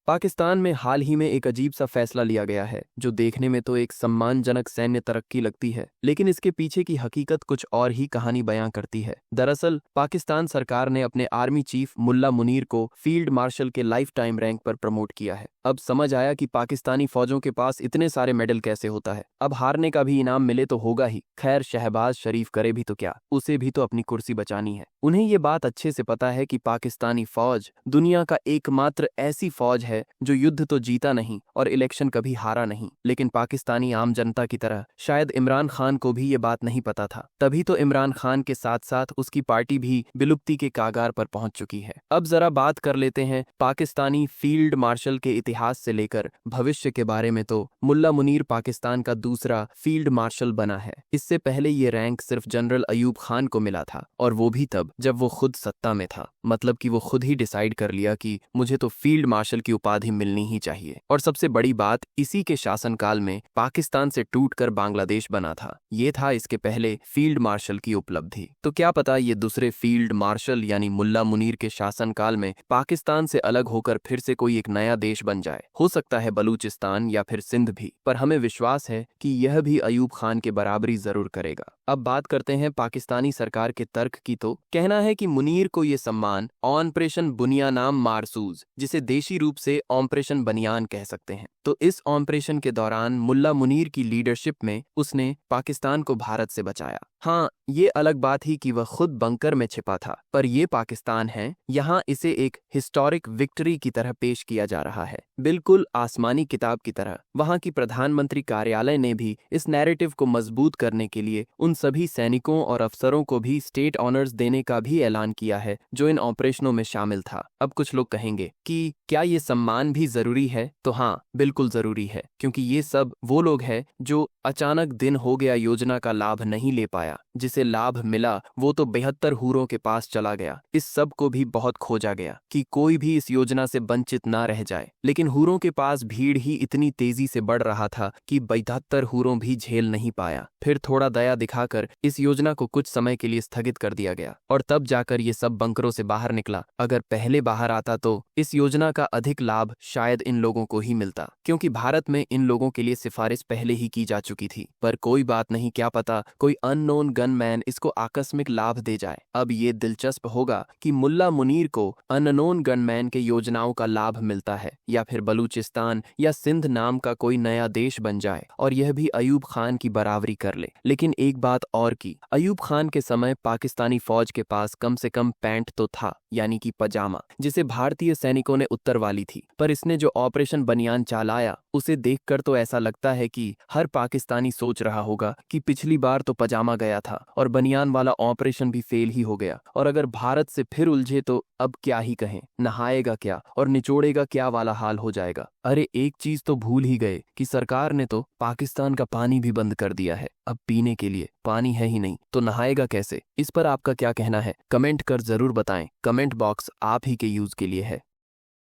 पाकिस्तान में हाल ही में एक अजीब सा फैसला लिया गया है जो देखने में तो एक सम्मानजनक सैन्य तरक्की लगती है, लेकिन इसके पीछे की हकीकत कुछ और ही कहानी बयां करती है। दरअसल पाकिस्तान सरकार ने अपने आर्मी चीफ मुल्ला मुनीर को फील्ड मार्शल के लाइफ टाइम रैंक पर प्रमोट किया है। अब समझ आया कि पाकिस्तानी फौजों के पास इतने सारे मेडल कैसे होता है। अब हारने का भी इनाम मिले तो होगा ही। खैर, शहबाज शरीफ करे भी तो क्या, उसे भी तो अपनी कुर्सी बचानी है। उन्हें ये बात अच्छे से पता है कि पाकिस्तानी फौज दुनिया का एकमात्र ऐसी फौज है जो युद्ध तो जीता नहीं और इलेक्शन कभी हारा नहीं। लेकिन पाकिस्तानी आम जनता की तरह शायद इमरान खान को भी ये बात नहीं पता था। तभी तो इमरान खान के साथ साथ उसकी पार्टी भी विलुप्ति के कागार पर पहुंच चुकी है। अब जरा बात कर लेते हैं पाकिस्तानी फील्ड मार्शल के इतिहास से लेकर भविष्य के बारे में। तो मुल्ला मुनीर पाकिस्तान का दूसरा फील्ड मार्शल बना है। इससे पहले ये रैंक सिर्फ जनरल अयूब खान को मिला था, और वो भी तब जब वो खुद सत्ता में था। मतलब कि वो खुद ही डिसाइड कर लिया कि मुझे तो फील्ड मार्शल की उपाधि मिलनी ही चाहिए। और सबसे बड़ी बात, इसी के शासनकाल में पाकिस्तान से टूटकर बांग्लादेश बना था। ये था इसके पहले फील्ड मार्शल की उपलब्धि। तो क्या पता ये दूसरे फील्ड मार्शल यानी मुल्ला मुनीर के शासनकाल में पाकिस्तान से अलग होकर फिर से कोई एक नया देश बन जाए। हो सकता है बलूचिस्तान या फिर सिंध भी, पर हमें विश्वास है कि यह भी अयूब खान के बराबरी जरूर करेगा। अब बात करते हैं पाकिस्तानी सरकार के तर्क की। तो कहना है कि मुनीर को ये सम्मान ऑपरेशन बुनियानाम मारसूज, जिसे देशी रूप से ऑपरेशन बनियान कह सकते हैं। तो इस ऑपरेशन के दौरान मुल्ला मुनीर की लीडरशिप में उसने पाकिस्तान को भारत से बचाया। हाँ, ये अलग बात ही कि वह खुद बंकर में छिपा था, पर ये पाकिस्तान है, यहाँ इसे एक हिस्टोरिक विक्ट्री की तरह पेश किया जा रहा है, बिल्कुल आसमानी किताब की तरह। वहाँ की प्रधानमंत्री कार्यालय ने भी इस नैरेटिव को मजबूत करने के लिए उन सभी सैनिकों और अफसरों को भी स्टेट ऑनर्स देने का भी ऐलान किया है जो इन ऑपरेशनों में शामिल था। अब कुछ लोग कहेंगे कि क्या ये सम्मान भी जरूरी है? तो हाँ, बिल्कुल जरूरी है, क्योंकि ये सब वो लोग हैं जो अचानक दिन हो गया योजना का लाभ नहीं ले पाया। जिसे लाभ मिला वो तो 72 हूरों के पास चला गया। इस सब को भी बहुत खोजा गया कि कोई भी इस योजना से वंचित ना रह जाए, लेकिन हूरों के पास भीड़ ही इतनी तेजी से बढ़ रहा था कि 72 हूरों भी झेल नहीं पाया। फिर थोड़ा दया दिखाकर इस योजना को कुछ समय के लिए स्थगित कर दिया गया, और तब जाकर ये सब बंकरों से बाहर निकला। अगर पहले बाहर आता तो इस योजना का अधिक लाभ शायद इन लोगों को ही मिलता, क्योंकि भारत में इन लोगों के लिए सिफारिश पहले ही की जा चुकी थी। पर कोई बात नहीं, क्या पता कोई अननोन गनमैन इसको आकस्मिक लाभ दे जाए। अब ये दिलचस्प होगा कि मुल्ला मुनीर को अननोन गनमैन के योजनाओं का लाभ मिलता है, या फिर बलूचिस्तान या सिंध नाम का कोई नया देश बन जाए और यह भी अयूब खान की बराबरी कर ले। लेकिन एक बात और की, अयूब खान के समय पाकिस्तानी फौज के पास कम से कम पैंट तो था, यानी कि पजामा, जिसे भारतीय सैनिकों ने उत्तर वाली थी। पर इसने जो ऑपरेशन बनियान चलाया उसे देखकर तो ऐसा लगता है कि हर पाकिस्तानी सोच रहा होगा कि पिछली बार तो पजामा गया था और बनियान वाला ऑपरेशन भी फेल ही हो गया, और अगर भारत से फिर उलझे तो अब क्या ही कहें, नहाएगा क्या और निचोड़ेगा क्या वाला हाल हो जाएगा। अरे एक चीज तो भूल ही गए कि सरकार ने तो पाकिस्तान का पानी भी बंद कर दिया है। अब पीने के लिए पानी है ही नहीं तो नहाएगा कैसे? इस पर आपका क्या कहना है? कमेंट कर जरूर बताएं। कमेंट बॉक्स आप ही के यूज के लिए है।